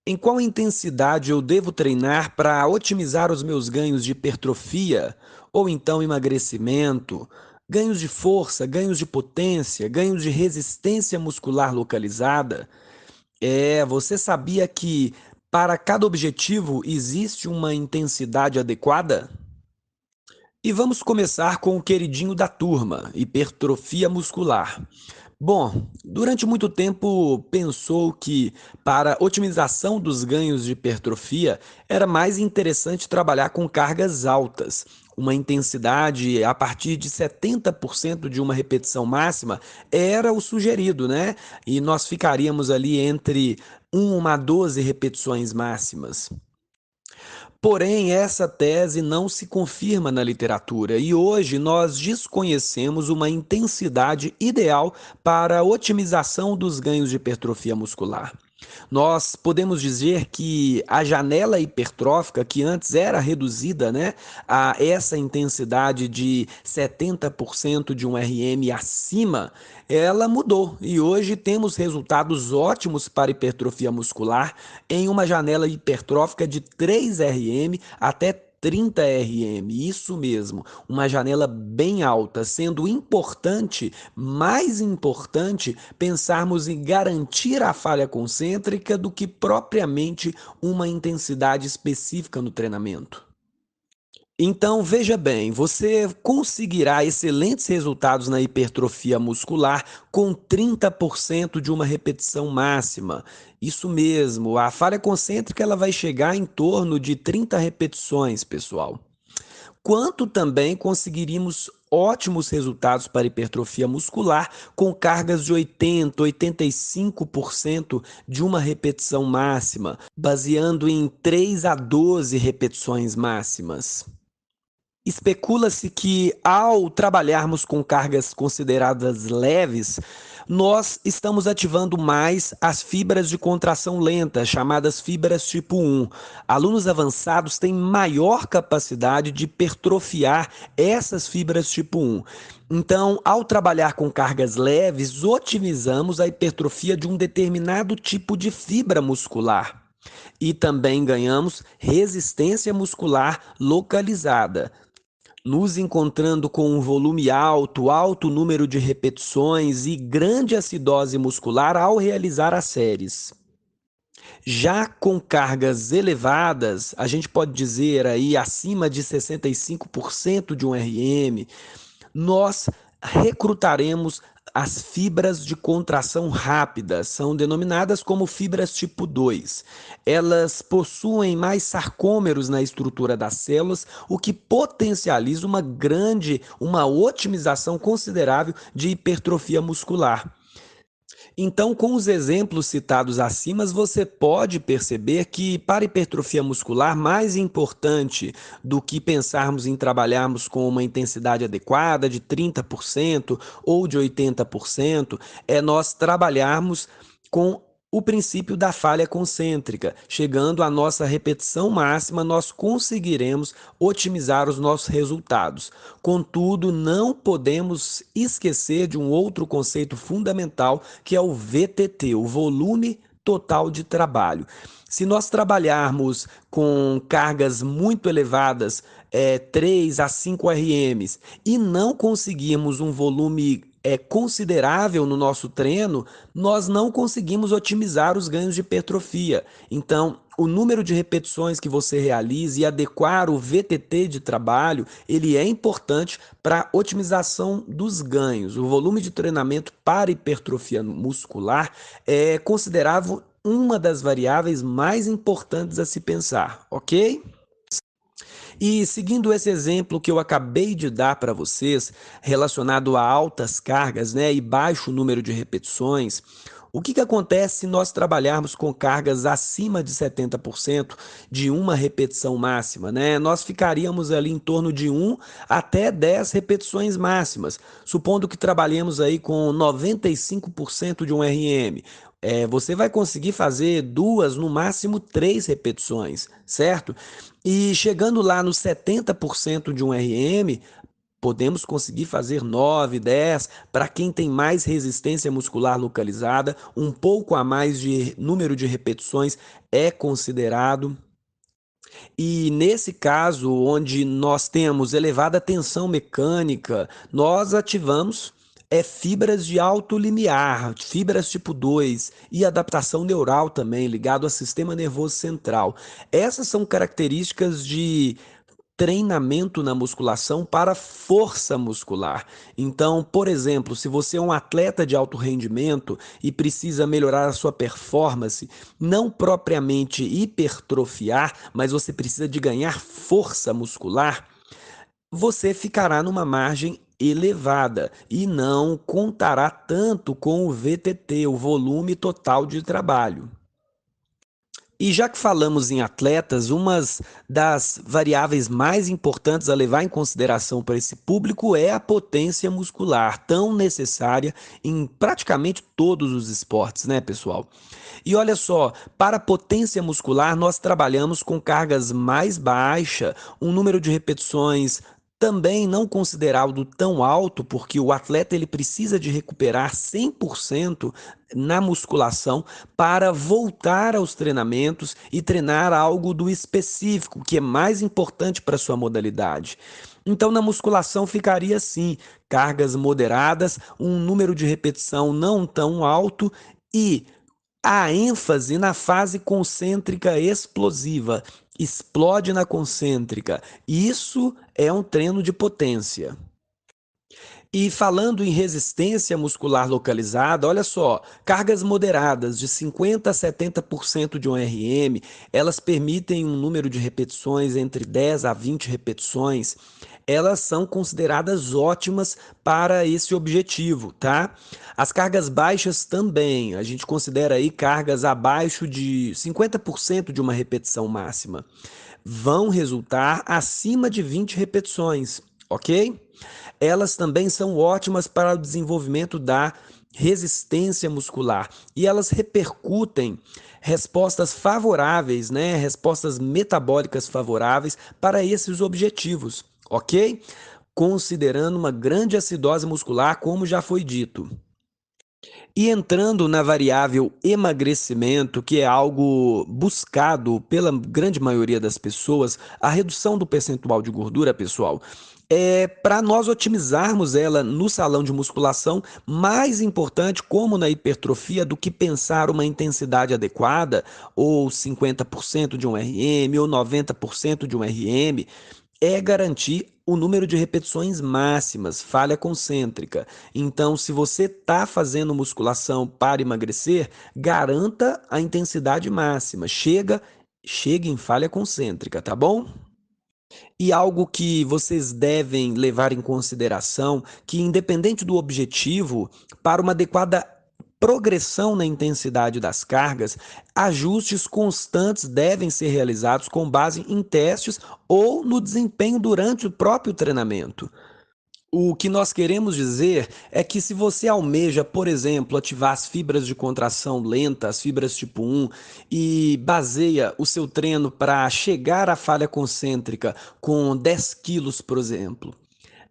Em qual intensidade eu devo treinar para otimizar os meus ganhos de hipertrofia ou então emagrecimento, ganhos de força, ganhos de potência, ganhos de resistência muscular localizada? Você sabia que para cada objetivo existe uma intensidade adequada? E vamos começar com o queridinho da turma, hipertrofia muscular. Bom, durante muito tempo pensou que, para otimização dos ganhos de hipertrofia, era mais interessante trabalhar com cargas altas. Uma intensidade a partir de 70% de uma repetição máxima era o sugerido, né? E nós ficaríamos ali entre 1 a 12 repetições máximas. Porém, essa tese não se confirma na literatura e hoje nós desconhecemos uma intensidade ideal para a otimização dos ganhos de hipertrofia muscular. Nós podemos dizer que a janela hipertrófica, que antes era reduzida, né, a essa intensidade de 70% de um RM acima, ela mudou e hoje temos resultados ótimos para hipertrofia muscular em uma janela hipertrófica de 3 RM até 30 RM, isso mesmo, uma janela bem alta, sendo importante, mais importante, pensarmos em garantir a falha concêntrica do que propriamente uma intensidade específica no treinamento. Então, veja bem, você conseguirá excelentes resultados na hipertrofia muscular com 30% de uma repetição máxima. Isso mesmo, a falha concêntrica ela vai chegar em torno de 30 repetições, pessoal. Quanto também conseguiríamos ótimos resultados para hipertrofia muscular com cargas de 80, 85% de uma repetição máxima, baseando em 3 a 12 repetições máximas. Especula-se que, ao trabalharmos com cargas consideradas leves, nós estamos ativando mais as fibras de contração lenta, chamadas fibras tipo 1. Alunos avançados têm maior capacidade de hipertrofiar essas fibras tipo 1. Então, ao trabalhar com cargas leves, otimizamos a hipertrofia de um determinado tipo de fibra muscular. E também ganhamos resistência muscular localizada, nos encontrando com um volume alto, alto número de repetições e grande acidose muscular ao realizar as séries. Já com cargas elevadas, a gente pode dizer aí acima de 65% de um RM, nós recrutaremos as fibras de contração rápida, são denominadas como fibras tipo 2. Elas possuem mais sarcômeros na estrutura das células, o que potencializa uma otimização considerável de hipertrofia muscular. Então, com os exemplos citados acima, você pode perceber que, para hipertrofia muscular, mais importante do que pensarmos em trabalharmos com uma intensidade adequada de 30% ou de 80%, é nós trabalharmos com o princípio da falha concêntrica. Chegando à nossa repetição máxima, nós conseguiremos otimizar os nossos resultados. Contudo, não podemos esquecer de um outro conceito fundamental, que é o VTT, o volume total de trabalho. Se nós trabalharmos com cargas muito elevadas, 3 a 5 RMs, e não conseguirmos um volume considerável no nosso treino, nós não conseguimos otimizar os ganhos de hipertrofia. Então, o número de repetições que você realiza e adequar o VTT de trabalho, ele é importante para a otimização dos ganhos. O volume de treinamento para hipertrofia muscular é considerável uma das variáveis mais importantes a se pensar, ok? E seguindo esse exemplo que eu acabei de dar para vocês, relacionado a altas cargas, né, e baixo número de repetições, o que acontece se nós trabalharmos com cargas acima de 70% de uma repetição máxima, né? Nós ficaríamos ali em torno de 1 até 10 repetições máximas, supondo que trabalhemos aí com 95% de um RM. Você vai conseguir fazer 2, no máximo 3 repetições, certo? E chegando lá nos 70% de um RM, Podemos conseguir fazer 9, 10. Para quem tem mais resistência muscular localizada, um pouco a mais de número de repetições é considerado. E nesse caso, onde nós temos elevada tensão mecânica, nós ativamos fibras de alto limiar, fibras tipo 2 e adaptação neural também, ligado ao sistema nervoso central. Essas são características de treinamento na musculação para força muscular. Então, por exemplo, se você é um atleta de alto rendimento e precisa melhorar a sua performance, não propriamente hipertrofiar, mas você precisa de ganhar força muscular, você ficará numa margem elevada e não contará tanto com o VTT, o volume total de trabalho. E já que falamos em atletas, uma das variáveis mais importantes a levar em consideração para esse público é a potência muscular, tão necessária em praticamente todos os esportes, né, pessoal? E olha só, para a potência muscular, nós trabalhamos com cargas mais baixas, um número de repetições também não considerado tão alto, porque o atleta ele precisa de recuperar 100% na musculação para voltar aos treinamentos e treinar algo do específico, que é mais importante para a sua modalidade. Então, na musculação ficaria assim: cargas moderadas, um número de repetição não tão alto e a ênfase na fase concêntrica explosiva. Explode na concêntrica. Isso é um treino de potência. E falando em resistência muscular localizada, olha só, cargas moderadas de 50 a 70% de um RM, elas permitem um número de repetições entre 10 a 20 repetições. Elas são consideradas ótimas para esse objetivo, tá? As cargas baixas também, a gente considera aí cargas abaixo de 50% de uma repetição máxima. Vão resultar acima de 20 repetições, ok? Elas também são ótimas para o desenvolvimento da resistência muscular e elas repercutem respostas favoráveis, né? Respostas metabólicas favoráveis para esses objetivos, ok? Considerando uma grande acidose muscular, como já foi dito. E entrando na variável emagrecimento, que é algo buscado pela grande maioria das pessoas, a redução do percentual de gordura, pessoal, é para nós otimizarmos ela no salão de musculação, mais importante, como na hipertrofia, do que pensar uma intensidade adequada, ou 50% de um RM, ou 90% de um RM, é garantir o número de repetições máximas, falha concêntrica. Então, se você está fazendo musculação para emagrecer, garanta a intensidade máxima. Chega em falha concêntrica, tá bom? E algo que vocês devem levar em consideração, que independente do objetivo, para uma adequada progressão na intensidade das cargas, ajustes constantes devem ser realizados com base em testes ou no desempenho durante o próprio treinamento. O que nós queremos dizer é que se você almeja, por exemplo, ativar as fibras de contração lenta, as fibras tipo 1, e baseia o seu treino para chegar à falha concêntrica com 10 quilos, por exemplo,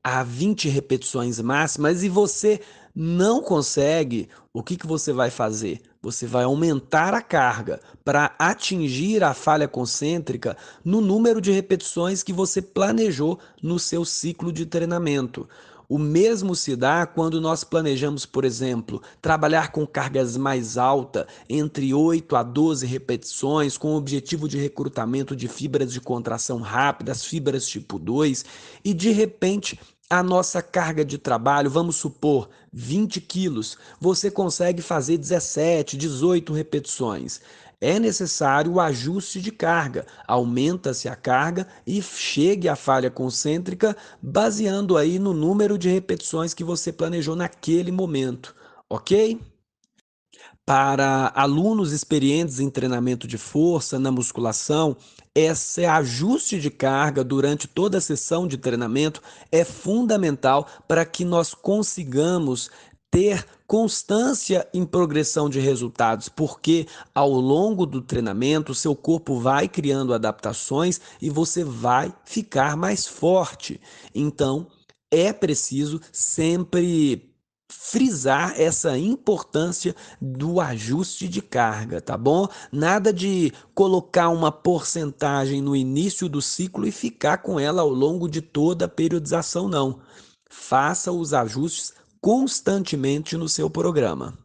a 20 repetições máximas e você não consegue, o que você vai fazer? Você vai aumentar a carga para atingir a falha concêntrica no número de repetições que você planejou no seu ciclo de treinamento. O mesmo se dá quando nós planejamos, por exemplo, trabalhar com cargas mais altas, entre 8 a 12 repetições, com o objetivo de recrutamento de fibras de contração rápida, as fibras tipo 2, e de repente a nossa carga de trabalho, vamos supor, 20 quilos, você consegue fazer 17, 18 repetições. É necessário o ajuste de carga, aumenta-se a carga e chegue à falha concêntrica, baseando aí no número de repetições que você planejou naquele momento, ok? Para alunos experientes em treinamento de força, na musculação, esse ajuste de carga durante toda a sessão de treinamento é fundamental para que nós consigamos ter constância em progressão de resultados, porque ao longo do treinamento, seu corpo vai criando adaptações e você vai ficar mais forte. Então, é preciso sempre frisar essa importância do ajuste de carga, tá bom? Nada de colocar uma porcentagem no início do ciclo e ficar com ela ao longo de toda a periodização, não. Faça os ajustes constantemente no seu programa.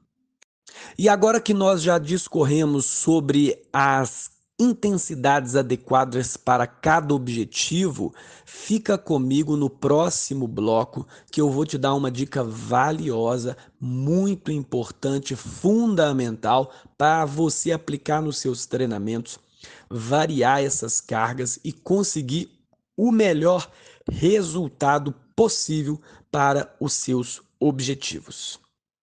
E agora que nós já discorremos sobre as intensidades adequadas para cada objetivo, fica comigo no próximo bloco que eu vou te dar uma dica valiosa, muito importante, fundamental para você aplicar nos seus treinamentos, variar essas cargas e conseguir o melhor resultado possível para os seus objetivos.